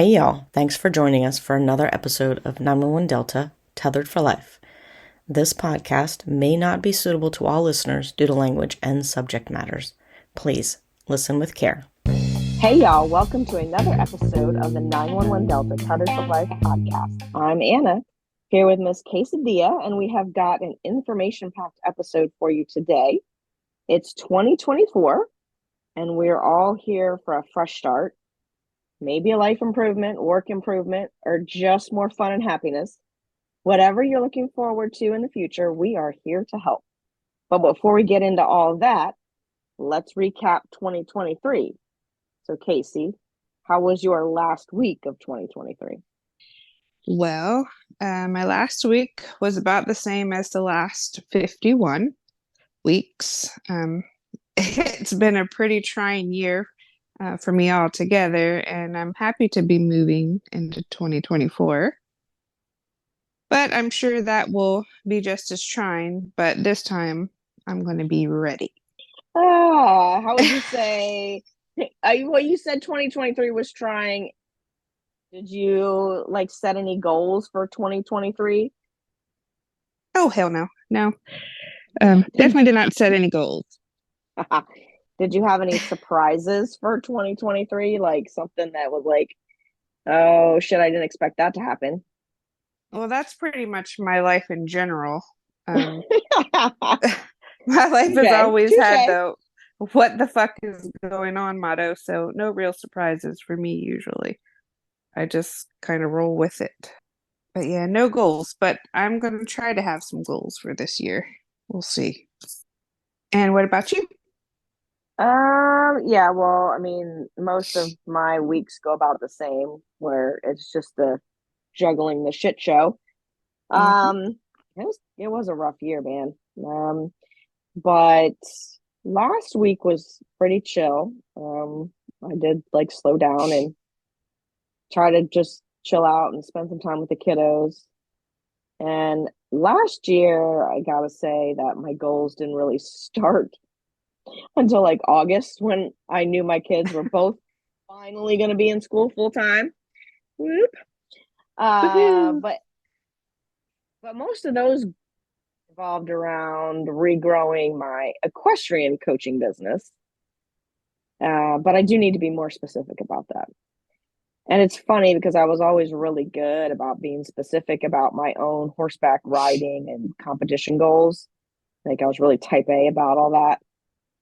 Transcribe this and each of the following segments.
Hey y'all, thanks for joining us for another episode of 911 Delta, Tethered for Life. This podcast may not be suitable to all listeners due to language and subject matters. Please listen with care. Hey y'all, welcome to another episode of the 911 Delta Tethered for Life podcast. I'm Anna, here with Miss Quesadilla, and we have got an information-packed episode for you today. It's 2024, and we're all here for a fresh start. Maybe a life improvement, work improvement, or just more fun and happiness. Whatever you're looking forward to in the future, we are here to help. But before we get into all of that, let's recap 2023. So Casey, how was your last week of 2023? Well, my last week was about the same as the last 51 weeks. It's been a pretty trying year for me altogether, and I'm happy to be moving into 2024. But I'm sure that will be just as trying, but this time I'm going to be ready. How would you say, well, you said 2023 was trying. Did you set any goals for 2023? Oh, hell no. No. Definitely did not set any goals. Did you have any surprises for 2023? Like something that was like, oh shit, I didn't expect that to happen. Well, that's pretty much my life in general. My life has always had the what the fuck is going on motto, so no real surprises for me usually. I just kind of roll with it. But yeah, no goals, but I'm going to try to have some goals for this year. We'll see. And what about you? Yeah, well, I mean, most of my weeks go about the same, where it's just the juggling the shit show. It was a rough year, man. But last week was pretty chill. I did slow down and try to just chill out and spend some time with the kiddos. And last year, I gotta say that my goals didn't really start until August, when I knew my kids were both finally going to be in school full time. Whoop. But most of those revolved around regrowing my equestrian coaching business. But I do need to be more specific about that. And it's funny because I was always really good about being specific about my own horseback riding and competition goals. I was really type A about all that.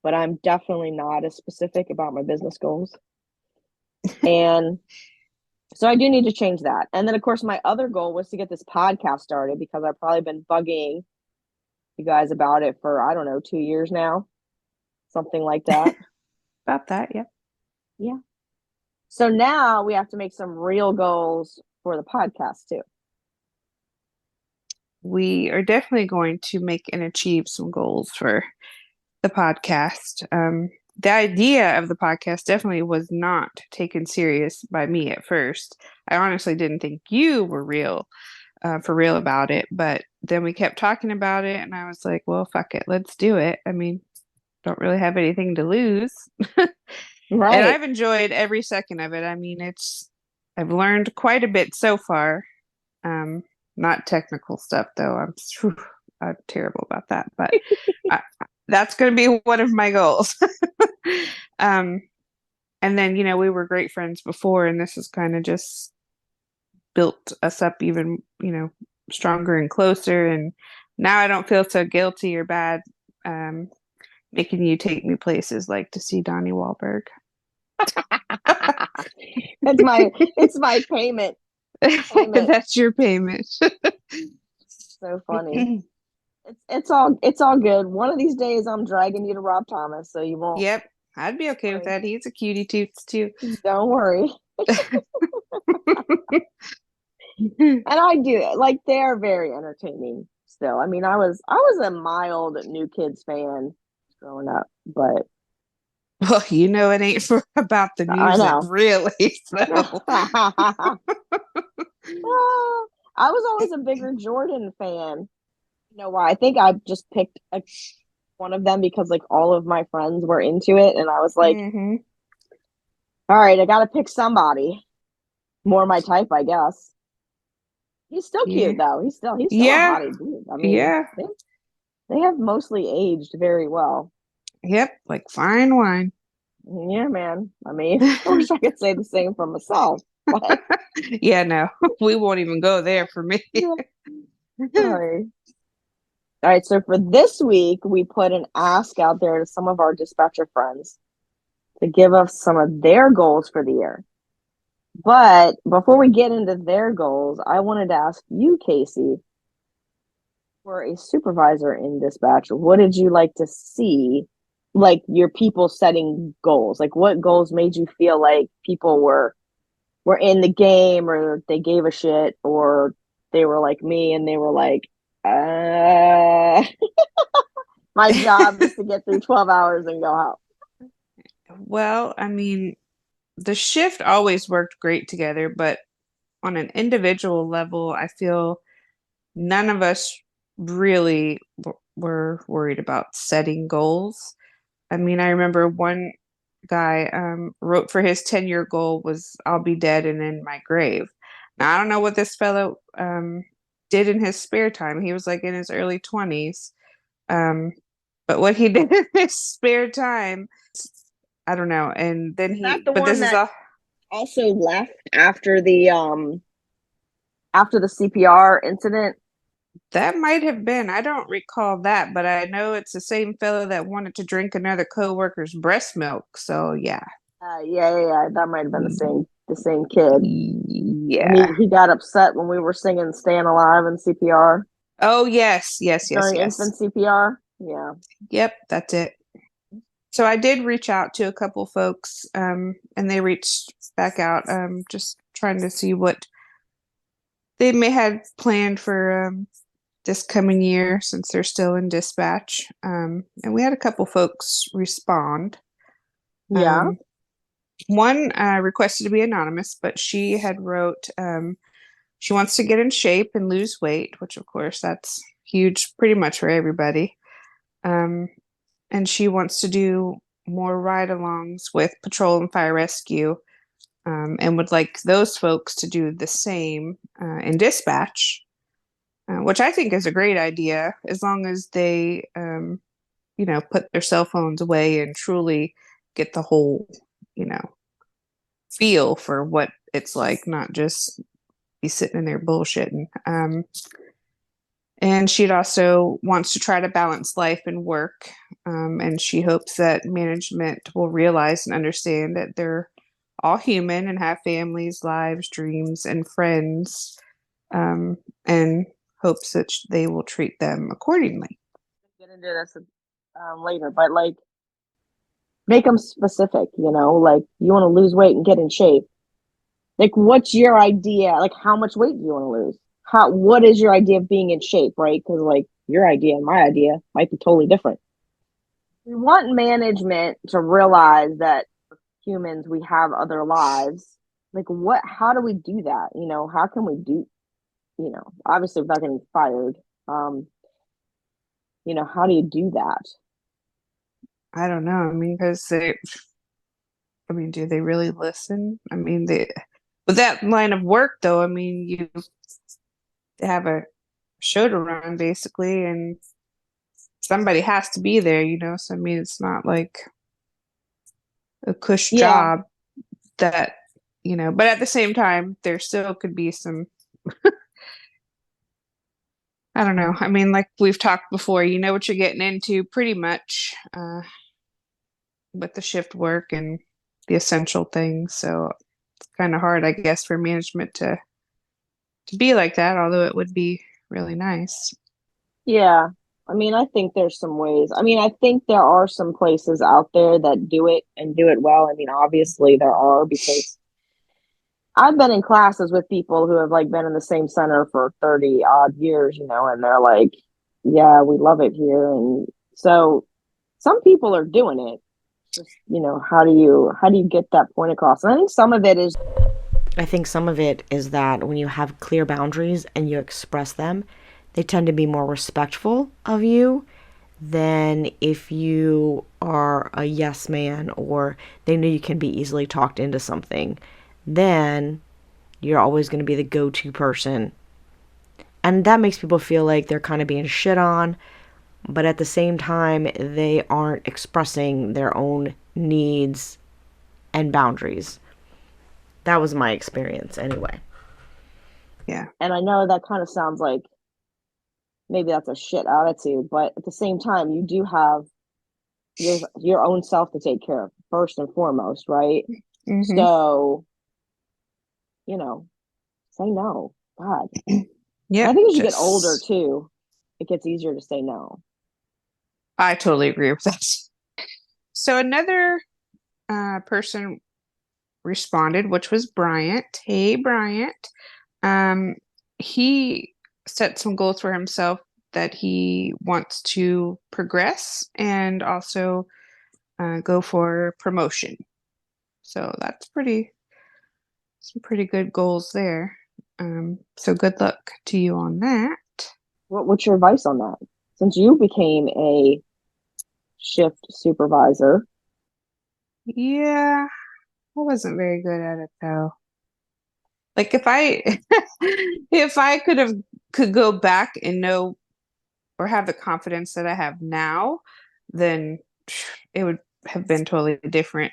But I'm definitely not as specific about my business goals. And so I do need to change that. And then, of course, my other goal was to get this podcast started, because I've probably been bugging you guys about it for, I don't know, 2 years now. Something like that. About that, yeah. Yeah. So now we have to make some real goals for the podcast, too. We are definitely going to make and achieve some goals for the podcast. The idea of the podcast definitely was not taken serious by me at first. I honestly didn't think you were for real about it, but then we kept talking about it, and I was like, well, fuck it, let's do it. I mean, don't really have anything to lose. Right. And I've enjoyed every second of it. I mean, I've learned quite a bit so far. Not technical stuff, though. I'm terrible about that, but that's going to be one of my goals. And then, we were great friends before, and this has kind of just built us up even, stronger and closer. And now I don't feel so guilty or bad making you take me places like to see Donnie Wahlberg. It's my payment. That's your payment. So funny. It's all good. One of these days I'm dragging you to Rob Thomas, so you won't. Yep, I'd be okay with that. He's a cutie toots too. Don't worry. And I do, they're very entertaining still. I mean, I was a mild New Kids fan growing up, but well, it ain't about the music, really. So. I was always a bigger Jordan fan. You know why? I think I just picked one of them because all of my friends were into it, and I was like, all right, I got to pick somebody. more my type, I guess. He's still Yeah. cute though. He's still a Yeah. hottie dude. I mean, Yeah. they have mostly aged very well. Yep. Like fine wine. Yeah, man. I mean, I wish I could say the same for myself. But Yeah, no. We won't even go there for me. sorry. All right, so for this week, we put an ask out there to some of our dispatcher friends to give us some of their goals for the year. But before we get into their goals, I wanted to ask you, Casey, for a supervisor in dispatch, what did you like to see, like your people setting goals? Like what goals made you feel like people were in the game, or they gave a shit, or they were like me and they were like, my job is to get through 12 hours and go home. Well, I mean, the shift always worked great together, but on an individual level, I feel none of us really were worried about setting goals. I mean, I remember one guy wrote for his 10-year goal was I'll be dead and in my grave. Now, I don't know what this fellow did in his spare time. He was like in his early 20s. But what he did in his spare time, I don't know. And then Not the but this one is that all, also left after the CPR incident. that might have been. I don't recall that, but I know it's the same fellow that wanted to drink another coworker's breast milk. So yeah. Yeah. That might have been the same kid. And Yeah. he got upset when we were singing "Staying Alive" in CPR Oh yes. during infant CPR. Yeah. Yep, that's it. So I did reach out to a couple folks, and they reached back out, just trying to see what they may have planned for this coming year since they're still in dispatch. And we had a couple folks respond. Yeah. One requested to be anonymous, but she had wrote she wants to get in shape and lose weight, which of course that's huge pretty much for everybody. And she wants to do more ride-alongs with patrol and fire rescue, and would like those folks to do the same in dispatch, which I think is a great idea, as long as they, put their cell phones away and truly get the whole, you know, feel for what it's like, not just be sitting in there bullshitting. And she'd also wants to try to balance life and work. And she hopes that management will realize and understand that they're all human and have families, lives, dreams, and friends, and hopes that they will treat them accordingly. Get into this later, but like, make them specific. Like you want to lose weight and get in shape. Like, what's your idea? Like, how much weight do you want to lose? What is your idea of being in shape, right? Because like your idea and my idea might be totally different. We want management to realize that humans, we have other lives. Like how do we do that? How can we do, obviously without getting fired. How do you do that? I don't know. I mean, do they really listen? I mean, with that line of work, though, I mean, you have a show to run basically, and somebody has to be there, So I mean, it's not like a cush job that, but at the same time, there still could be some. I don't know. I mean, like we've talked before, you know what you're getting into pretty much with the shift work and the essential things. So it's kind of hard, I guess, for management to be like that, although it would be really nice. Yeah. I mean, I think there's some ways. I mean, I think there are some places out there that do it and do it well. I mean, obviously there are, because I've been in classes with people who have like been in the same center for 30 odd years, and they're like, yeah, we love it here. And so some people are doing it. Just, how do you get that point across? And I think some of it is that when you have clear boundaries and you express them, they tend to be more respectful of you than if you are a yes man, or they know you can be easily talked into something. Then You're always going to be the go-to person. And that makes people feel like they're kind of being shit on, but at the same time, they aren't expressing their own needs and boundaries. That was my experience anyway. Yeah. And I know that kind of sounds like maybe that's a shit attitude, but at the same time, you do have your own self to take care of first and foremost, right? Mm-hmm. So, you know, say no. God. Yeah. I think as you get older too, it gets easier to say no. I totally agree with that. So another person responded, which was Bryant. Hey, Bryant. He set some goals for himself that he wants to progress and also go for promotion. So that's some pretty good goals there. So good luck to you on that. What's your advice on that? Since you became a shift supervisor. Yeah, I wasn't very good at it though. Like if I if I could go back and know or have the confidence that I have now, then it would have been totally different.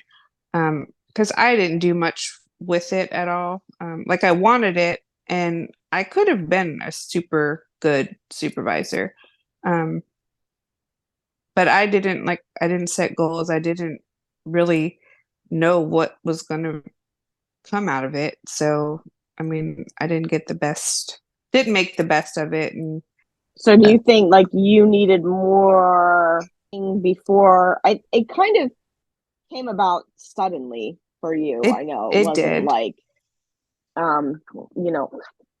Because I didn't do much with it at all. Like I wanted it, and I could have been a super good supervisor. Um, but I didn't set goals. I didn't really know what was going to come out of it. So, I mean, I didn't make the best of it. And So do you think like you needed more before it kind of came about suddenly for you? I know it it wasn't did. like um you know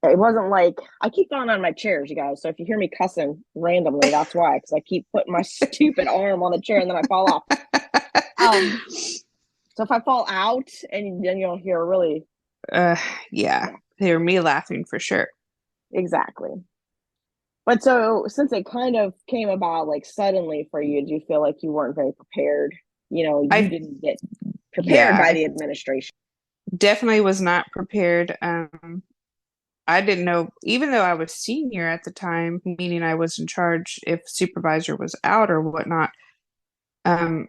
it wasn't like I keep going on my chairs, you guys. So if you hear me cussing randomly, that's why, because I keep putting my stupid arm on the chair and then I fall off. So if I fall out, and then you'll hear really Yeah, they were me laughing for sure. exactly. But so since it kind of came about like suddenly for you, do you feel like you weren't very prepared? You I didn't get prepared Yeah, by I the administration. definitely was not prepared. I didn't know, even though I was senior at the time, meaning I was in charge if supervisor was out or whatnot. Um,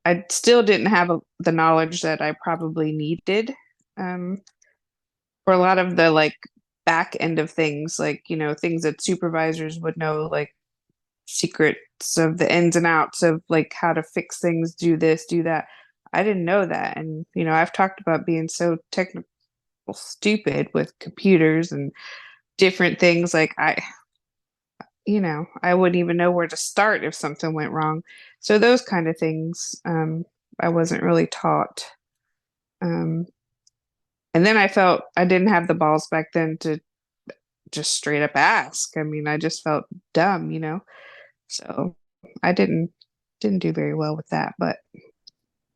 I still didn't have the knowledge that I probably needed um, for a lot of the like back end of things, like things that supervisors would know, like secrets of the ins and outs of like how to fix things, do this, do that. I didn't know that, and I've talked about being so technical stupid with computers and different things. Like I wouldn't even know where to start if something went wrong. So those kind of things, I wasn't really taught. Um, and then I felt I didn't have the balls back then to just straight up ask. I mean, I just felt dumb. So I didn't do very well with that. But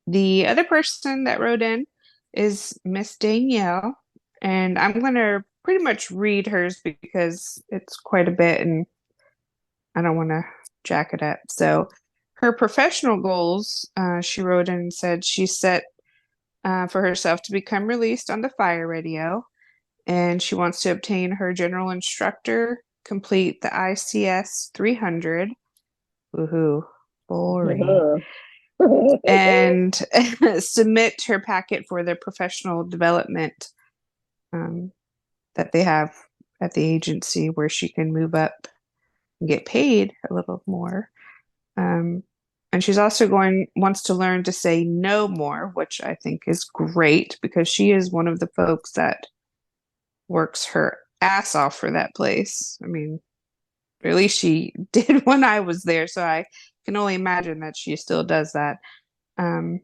the other person that wrote in is Miss Danielle, and I'm gonna pretty much read hers because it's quite a bit and I don't want to jack it up. So her professional goals, she wrote in and said she set for herself to become released on the fire radio, and she wants to obtain her general instructor, complete the ICS 300. Woohoo, boring. And submit her packet for the professional development that they have at the agency where she can move up and get paid a little more. And she's also wants to learn to say no more, which I think is great because she is one of the folks that works her ass off for that place. I mean, or at least she did when I was there, so I can only imagine that she still does that. Um,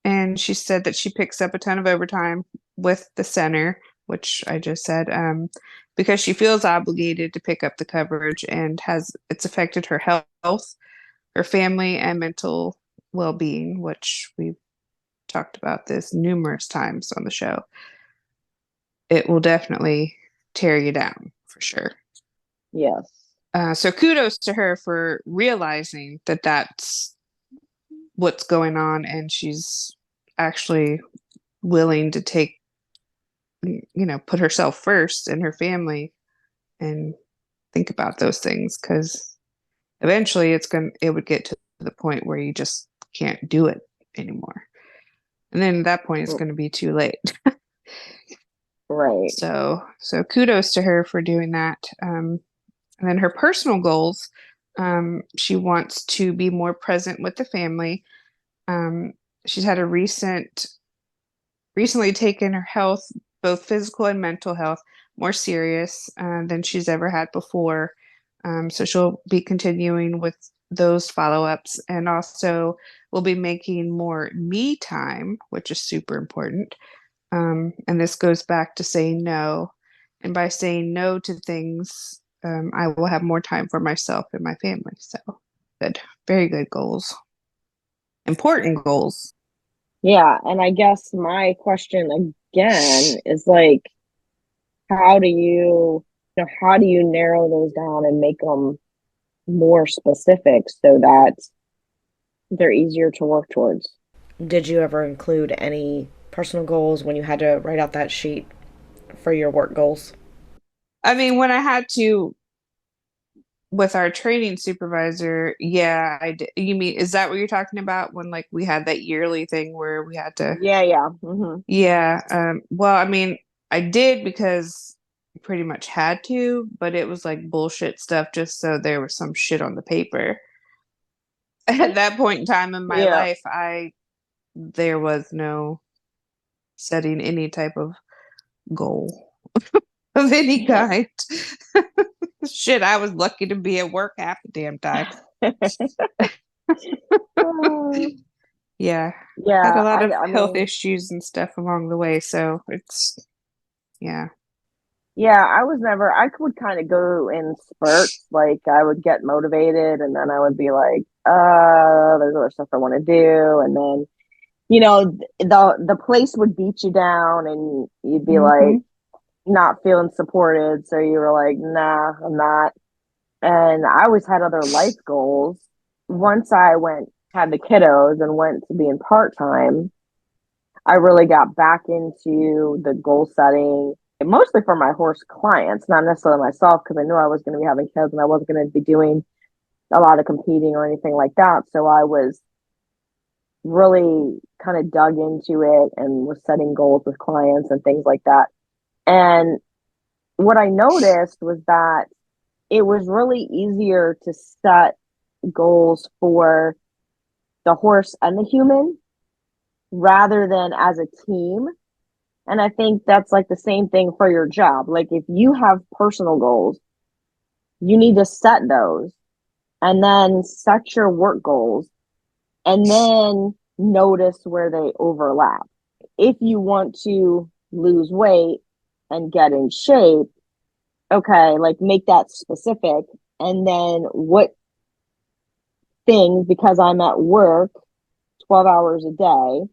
and she said that she picks up a ton of overtime with the center, which I just said, because she feels obligated to pick up the coverage and it's affected her health, her family, and mental well-being, which we've talked about this numerous times on the show. It will definitely tear you down for sure. Yes. So kudos to her for realizing that that's what's going on, and she's actually willing to put herself first and her family and think about those things, because eventually it would get to the point where you just can't do it anymore. And then at that point it's going to be too late. Right. So kudos to her for doing that. And then her personal goals, she wants to be more present with the family. She's had recently taken her health, both physical and mental health, more serious than she's ever had before. So she'll be continuing with those follow-ups, and also will be making more me time, which is super important. And this goes back to saying no. And by saying no to things, I will have more time for myself and my family. So good, very good goals. Important goals. Yeah, and I guess my question again is like, how do you narrow those down and make them more specific so that they're easier to work towards? Did you ever include any personal goals when you had to write out that sheet for your work goals? I mean, when I had to with our training supervisor, yeah, I did. You mean, is that what you're talking about, when like we had that yearly thing where we had to? Yeah. Mm-hmm. Yeah. Well, I mean, I did because I pretty much had to, but it was like bullshit stuff just so there was some shit on the paper. At that point in time in my Yeah. life, there was no setting any type of goal of any kind. Shit, I was lucky to be at work half the damn time. Yeah. Yeah, Had a lot of I health mean, issues and stuff along the way, so it's yeah. yeah, I would kind of go in spurts. Like I would get motivated and then I would be like, there's other stuff I want to do. And then, the place would beat you down and you'd be like not feeling supported. So you were like, nah, I'm not. And I always had other life goals. Once I had the kiddos and went to being part-time, I really got back into the goal setting, mostly for my horse clients, not necessarily myself, because I knew I was going to be having kids and I wasn't going to be doing a lot of competing or anything like that. So I was really kind of dug into it and was setting goals with clients and things like that. And what I noticed was that it was really easier to set goals for the horse and the human rather than as a team. And I think that's like the same thing for your job. Like if you have personal goals, you need to set those and then set your work goals and then notice where they overlap. If you want to lose weight and get in shape, okay, like make that specific. And then what things, because I'm at work 12 hours a day,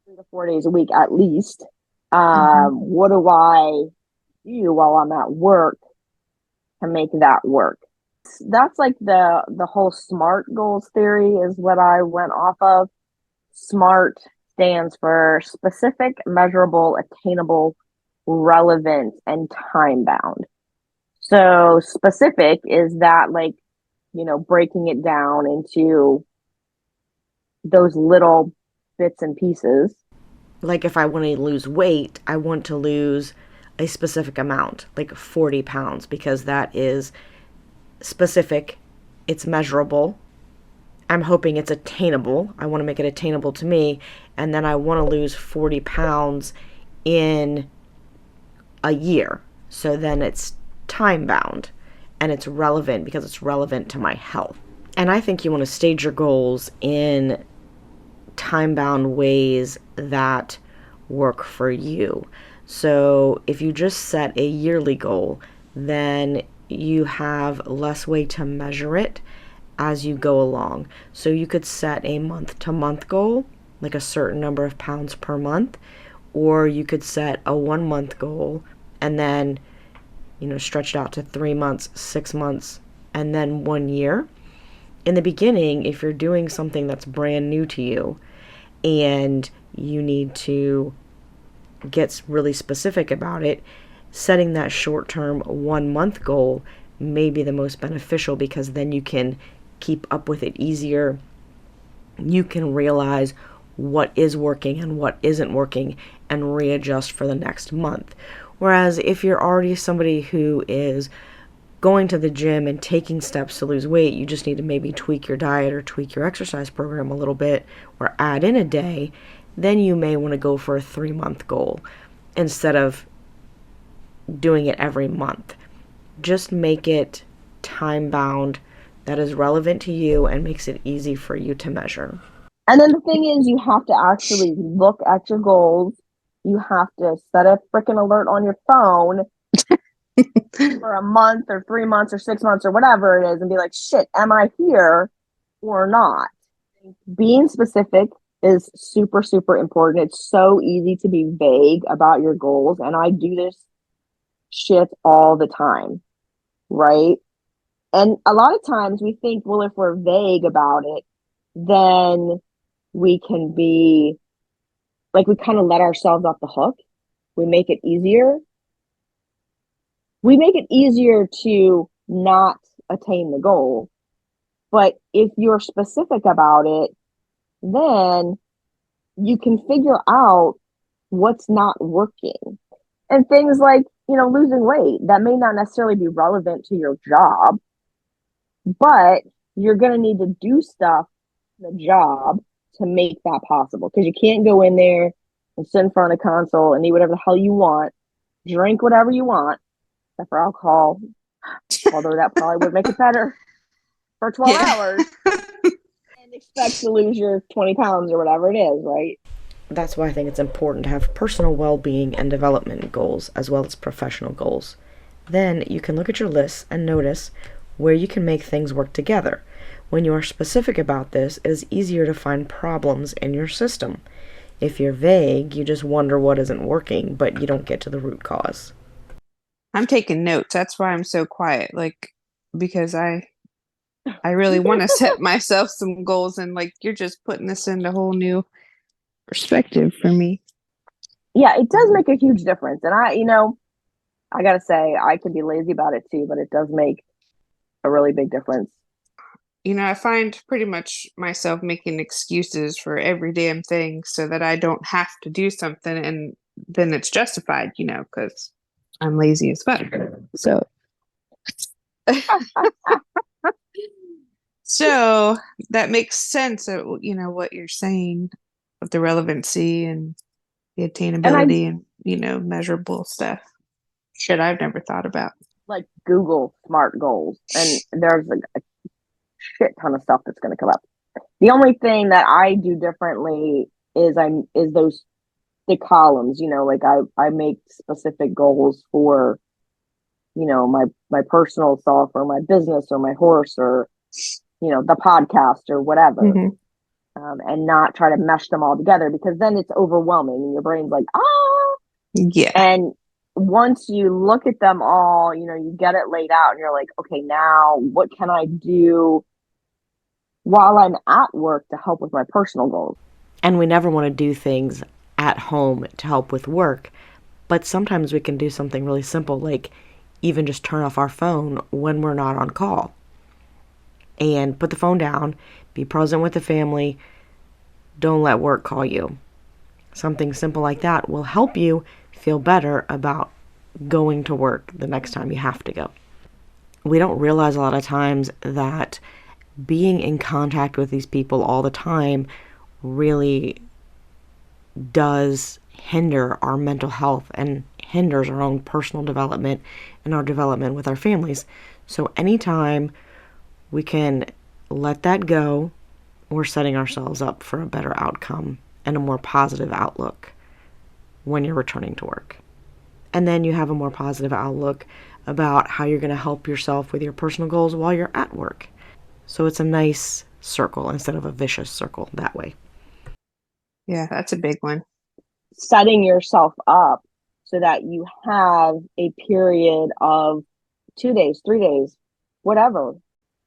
3 to 4 days a week at least, what do I do while I'm at work to make that work? That's like the whole SMART goals theory is what I went off of. SMART stands for specific, measurable, attainable, relevant, and time bound. So specific is that, like, breaking it down into those little bits and pieces. Like if I want to lose weight, I want to lose a specific amount, like 40 pounds, because that is specific, it's measurable. I'm hoping it's attainable. I want to make it attainable to me. And then I want to lose 40 pounds in a year. So then it's time bound and it's relevant because it's relevant to my health. And I think you want to stage your goals in time bound ways that work for you. So if you just set a yearly goal, then you have less way to measure it as you go along. So you could set a month to month goal, like a certain number of pounds per month, or you could set a 1 month goal and then, stretch it out to 3 months, 6 months, and then 1 year. In the beginning, if you're doing something that's brand new to you and you need to gets really specific about it, setting that short-term 1 month goal may be the most beneficial, because then you can keep up with it easier. You can realize what is working and what isn't working and readjust for the next month. Whereas if you're already somebody who is going to the gym and taking steps to lose weight, you just need to maybe tweak your diet or tweak your exercise program a little bit or add in a day, then you may want to go for a 3 month goal instead of doing it every month. Just make it time bound, that is relevant to you and makes it easy for you to measure. And then the thing is, you have to actually look at your goals. You have to set a freaking alert on your phone for a month or 3 months or 6 months or whatever it is and be like, shit, am I here or not? Being specific is super, super important. It's so easy to be vague about your goals. And I do this shit all the time, right? And a lot of times we think, well, if we're vague about it, then we can be like, we kind of let ourselves off the hook. We make it easier. We make it easier to not attain the goal. But if you're specific about it, then you can figure out what's not working. And things like, losing weight, that may not necessarily be relevant to your job, but you're going to need to do stuff in the job to make that possible. Because you can't go in there and sit in front of a console and eat whatever the hell you want, drink whatever you want, except for alcohol, although that probably would make it better for 12 hours, and expect to lose your 20 pounds or whatever it is, right? That's why I think it's important to have personal well-being and development goals as well as professional goals. Then you can look at your lists and notice where you can make things work together. When you are specific about this, it is easier to find problems in your system. If you're vague, you just wonder what isn't working, but you don't get to the root cause. I'm taking notes. That's why I'm so quiet. Because I really want to set myself some goals, and you're just putting this into a whole new perspective for me. Yeah, it does make a huge difference. And I gotta say, I could be lazy about it too, but it does make a really big difference. I find pretty much myself making excuses for every damn thing so that I don't have to do something, and then it's justified, because I'm lazy as fuck. So so that makes sense of, what you're saying with the relevancy and the attainability and measurable stuff. Shit I've never thought about. Like Google SMART goals, and there's a shit ton of stuff that's going to come up. The only thing that I do differently is the columns. I make specific goals for my personal self or my business or my horse or the podcast or whatever. Mm-hmm. And not try to mesh them all together, because then it's overwhelming and your brain's like, yeah. And once you look at them all, you get it laid out and you're like, okay, now what can I do while I'm at work to help with my personal goals? And we never want to do things at home to help with work, but sometimes we can do something really simple, like even just turn off our phone when we're not on call and put the phone down, be present with the family, don't let work call you. Something simple like that will help you feel better about going to work the next time you have to go. We don't realize a lot of times that being in contact with these people all the time really does hinder our mental health and hinders our own personal development and our development with our families. So anytime we can let that go, we're setting ourselves up for a better outcome and a more positive outlook when you're returning to work. And then you have a more positive outlook about how you're going to help yourself with your personal goals while you're at work. So it's a nice circle instead of a vicious circle that way. Yeah, that's a big one. Setting yourself up so that you have a period of 2 days, 3 days, whatever,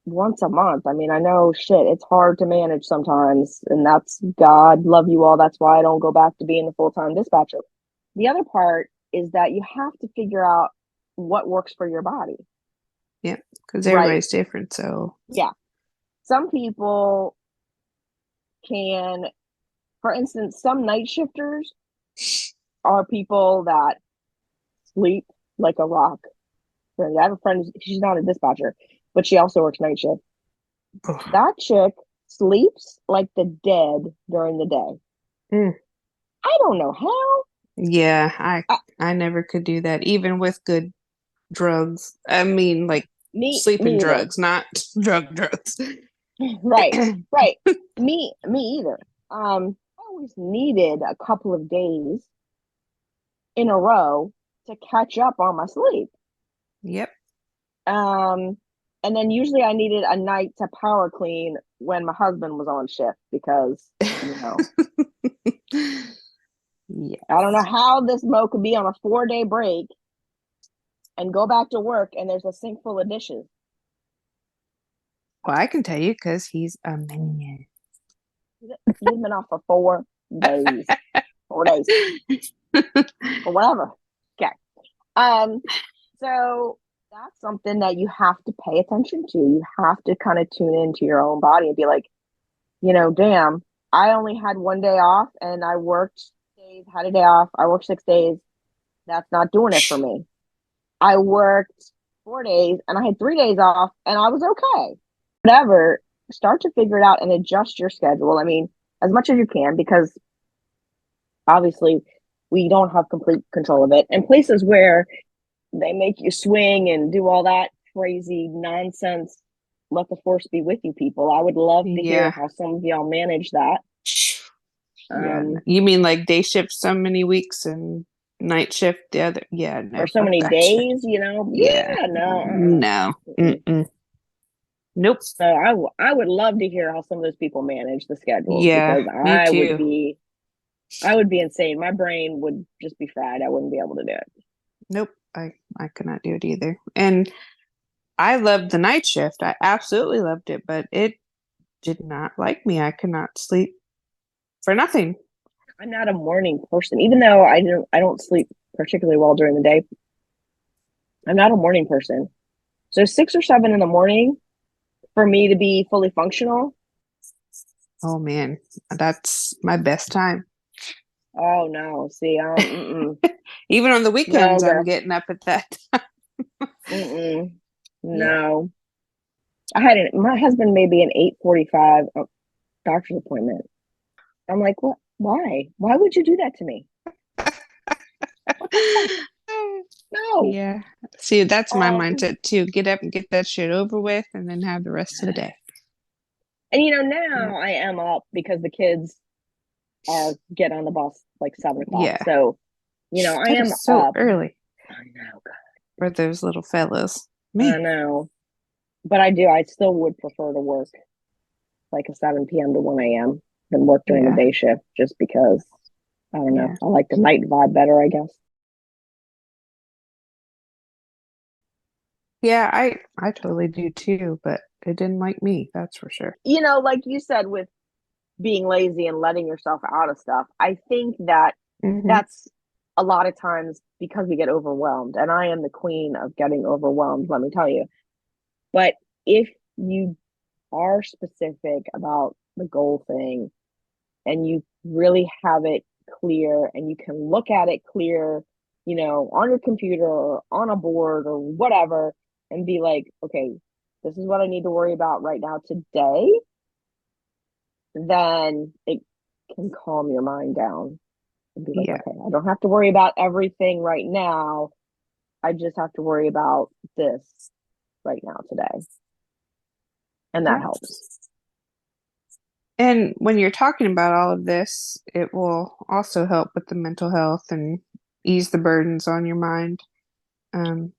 once a month. I mean, I know it's hard to manage sometimes, and that's God love you all. That's why I don't go back to being a full-time dispatcher. the other part is that you have to figure out what works for your body. Yeah, because Right. everybody's different. So Yeah. Some people can, for instance, some night shifters are people that sleep like a rock. I have a friend, she's not a dispatcher, but she also works night shift. ugh. That chick sleeps like the dead during the day. Mm. I don't know how. Yeah, I- I never could do that, even with good drugs. I mean, like Me sleeping either. drugs, not drugs. Right, right. Me either. I always needed a couple of days in a row to catch up on my sleep. Yep. And then usually I needed a night to power clean when my husband was on shift because, Yeah. I don't know how this Mo could be on a 4-day break and go back to work and there's a sink full of dishes. Well, I can tell you because he's a man. He's been off for 4 days. 4 days. Or whatever. Okay. So that's something that you have to pay attention to. You have to kind of tune into your own body and be like, damn, I only had 1 day off and I worked days, had a day off. I worked 6 days. That's not doing it for me. I worked 4 days and I had 3 days off and I was okay. Whatever, start to figure it out and adjust your schedule. I mean, as much as you can, because obviously we don't have complete control of it. And places where they make you swing and do all that crazy nonsense, let the force be with you people. I would love to hear Yeah. how some of y'all manage that. Yeah. You mean like day shift so many weeks and night shift the other? Yeah, no. Or so fuck many that shit. days, Yeah. no. No. Mm-mm. Nope. So I would love to hear how some of those people manage the schedules Yeah, because me I would too. be insane. My brain would just be fried. I wouldn't be able to do it. Nope. I could not do it either. And I loved the night shift. I absolutely loved it, but it did not like me. I could not sleep for nothing. I'm not a morning person, even though I don't sleep particularly well during the day. I'm not a morning person. So 6 or 7 in the morning for me to be fully functional. Oh man, that's my best time. Oh no, see, Even on the no, weekends, I'm girl, getting up at that time. Yeah. no. My husband made me an 8:45 doctor's appointment. I'm like, what? Why? Why would you do that to me? What the fuck? No. Yeah. See, that's my Um, mindset too. Get up and get that shit over with and then have the rest of the day. and Yeah. now I am up because the kids are get on the bus like 7 o'clock. Yeah. So, I That am is so up. early I know, God. for those little fellas. I Man. know. But I still would prefer to work like a 7 p.m. to 1 a.m. than work during the Yeah. day shift just because I don't know. Yeah. I like the night vibe better, I guess. Yeah, I totally do too, but it didn't like me, that's for sure. Like you said with being lazy and letting yourself out of stuff, I think that Mhm. that's a lot of times because we get overwhelmed. And I am the queen of getting overwhelmed, let me tell you. But if you are specific about the goal thing and you really have it clear and you can look at it clear, on your computer or on a board or whatever, and be like, okay, this is what I need to worry about right now today, then it can calm your mind down and be like, Yeah. okay, I don't have to worry about everything right now. I just have to worry about this right now today. And that Yeah. helps. And when you're talking about all of this, it will also help with the mental health and ease the burdens on your mind.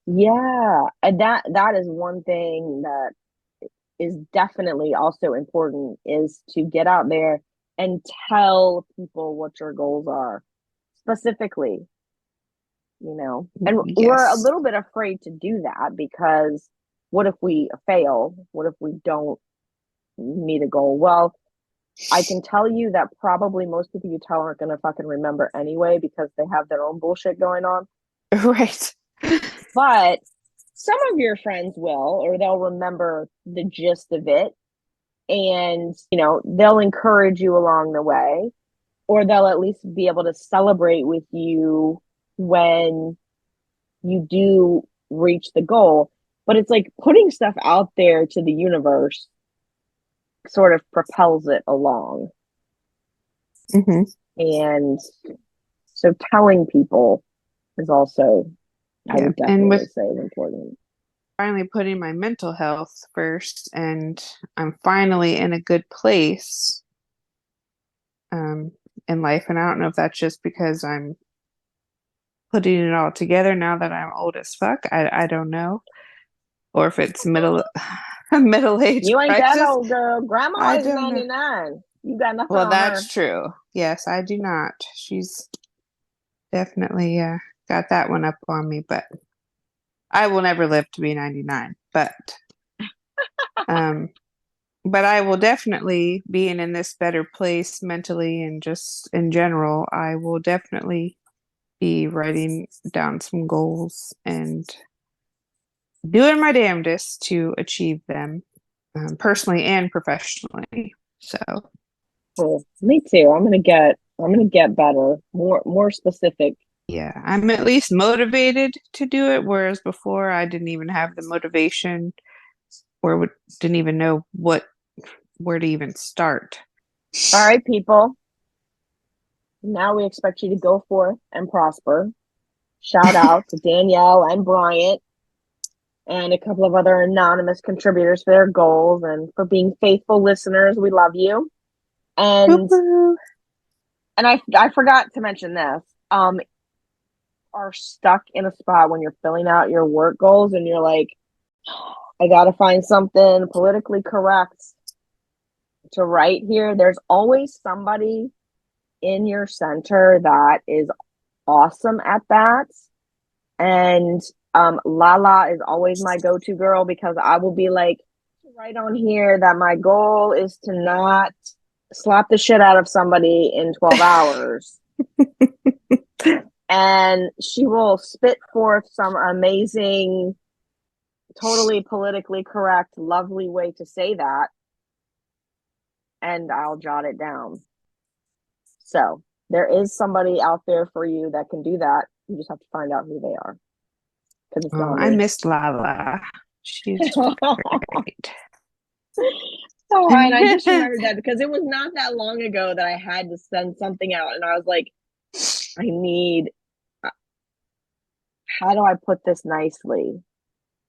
Yeah. And that is one thing that is definitely also important is to get out there and tell people what your goals are specifically, and we're a Yes. little bit afraid to do that because what if we fail? What if we don't meet a goal? Well, I can tell you that probably most people you tell aren't going to fucking remember anyway because they have their own bullshit going on. Right. But some of your friends will, or they'll remember the gist of it. And, they'll encourage you along the way, or they'll at least be able to celebrate with you when you do reach the goal. But it's like putting stuff out there to the universe sort of propels it along. Mm-hmm. And so telling people is also, I would definitely say, important. Finally putting my mental health first, and I'm finally in a good place in life. And I don't know if that's just because I'm putting it all together now that I'm old as fuck. I don't know. Or if it's middle age You ain't crisis. that old, girl. Grandma I is don't 99. know. You got nothing Well, on that's her. true. Yes, I do not. She's definitely got that one up on me, but I will never live to be 99. But I will definitely, being in this better place mentally and just in general, I will definitely be writing down some goals and doing my damnedest to achieve them, personally and professionally. So Cool. Me too. I'm gonna get better, more specific. yeah, I'm at least motivated to do it, whereas before I didn't even have the motivation or didn't even know where to even start. All right, people. Now we expect you to go forth and prosper. Shout out to Danielle and Bryant and a couple of other anonymous contributors for their goals and for being faithful listeners. We love you. And Woo-hoo. and I forgot to mention this. Are stuck in a spot when you're filling out your work goals and you're like, I gotta find something politically correct to write here. There's always somebody in your center that is awesome at that. And Lala is always my go-to girl because I will be like, right on here that my goal is to not slap the shit out of somebody in 12 hours. And she will spit forth some amazing, totally politically correct, lovely way to say that. And I'll jot it down. So there is somebody out there for you that can do that. You just have to find out who they are. Because it's not me. I missed Lala. She's great. Oh, and I just remembered that because it was not that long ago that I had to send something out, and I was like, how do I put this nicely?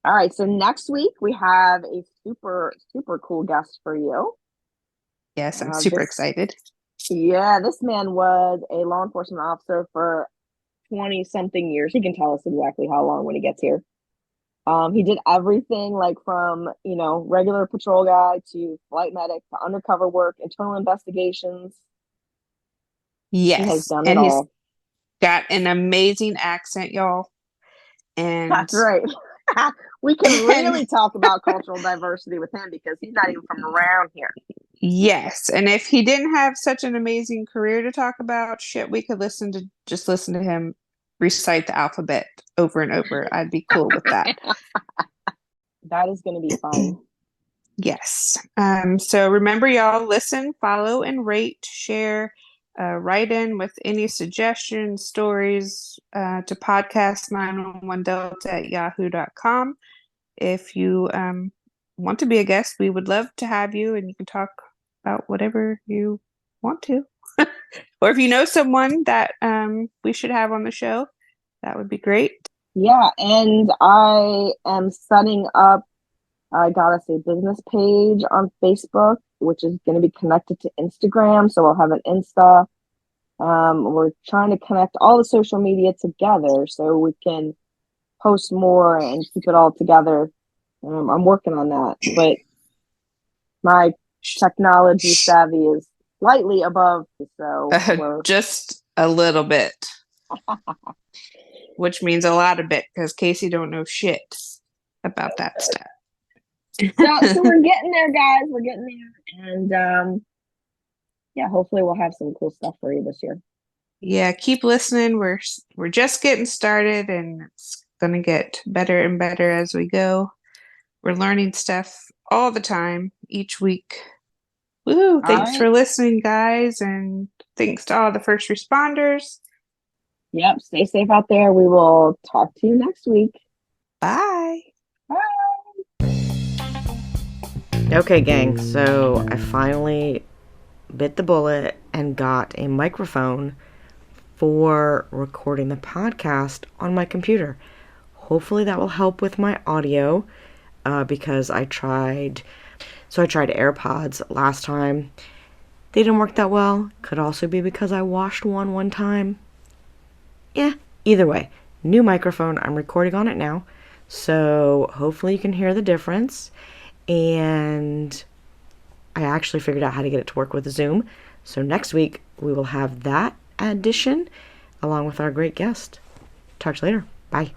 All right, so next week we have a super, super cool guest for you. Yes, I'm super excited. Yeah, this man was a law enforcement officer for 20-something years. He can tell us exactly how long when he gets here. He did everything like from, regular patrol guy to flight medic to undercover work, internal investigations. Yes. He has done and it he's all. Got an amazing accent, y'all. And that's right. We can really talk about cultural diversity with him because he's not even from around here. Yes. And if he didn't have such an amazing career to talk about, we could listen to him recite the alphabet over and over. I'd be cool with that. That is going to be fun. Yes. So remember, y'all, listen, follow, and rate, share, write in with any suggestions, stories to podcast911delta@yahoo.com. If you want to be a guest, we would love to have you, and you can talk about whatever you want to. Or if you know someone that we should have on the show, that would be great. Yeah, and I am setting up, I got us a business page on Facebook, which is going to be connected to Instagram. So we'll have an Insta. We're trying to connect all the social media together so we can post more and keep it all together. I'm working on that, but my technology savvy is slightly above, so just a little bit. Which means a lot of bit because Casey don't know shit about that stuff. So we're getting there, guys. We're getting there, and yeah, hopefully we'll have some cool stuff for you this year. Yeah, keep listening. We're just getting started, and it's gonna get better and better as we go. We're learning stuff all the time, each week. Woo! Thanks for listening, guys, and thanks to all the first responders. Yep, stay safe out there. We will talk to you next week. Bye. Bye. Okay, gang, so I finally bit the bullet and got a microphone for recording the podcast on my computer. Hopefully that will help with my audio, because I tried AirPods last time. They didn't work that well. Could also be because I washed one time. Yeah, either way, new microphone. I'm recording on it now, so hopefully you can hear the difference. And I actually figured out how to get it to work with Zoom. So next week we will have that addition along with our great guest. Talk to you later. Bye.